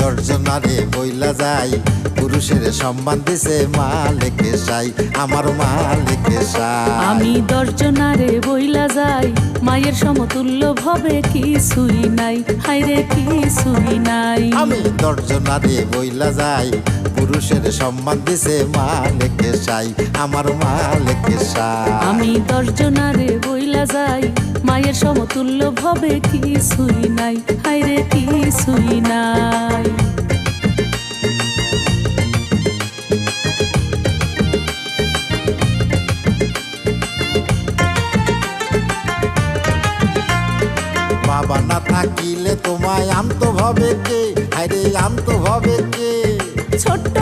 দর্জনারে বইলা যাই, পুরুষের সম্মান দিছে মালিকে সাই, আমার মালিকে সাই। আমি দর্জনারে বইলা যাই, মায়ের সমতুল্য ভবে কিছুই নাই, হায়রে কিছুই নাই। আমি দর্জনারে বইলা যাই, পুরুষের সম্মান দিছে মালিকে সাই, আমার মালিকে সাই। আমি দর্জনারে বইলা যাই, মায়ের সমতুল্য ভবে কিছুই নাই, হায়রে কিছুই নাই। বাবা না থাকিলে তোমায় আনতো ভাবে কে, হায়রে আনতো ভাবে কে। ছোট্ট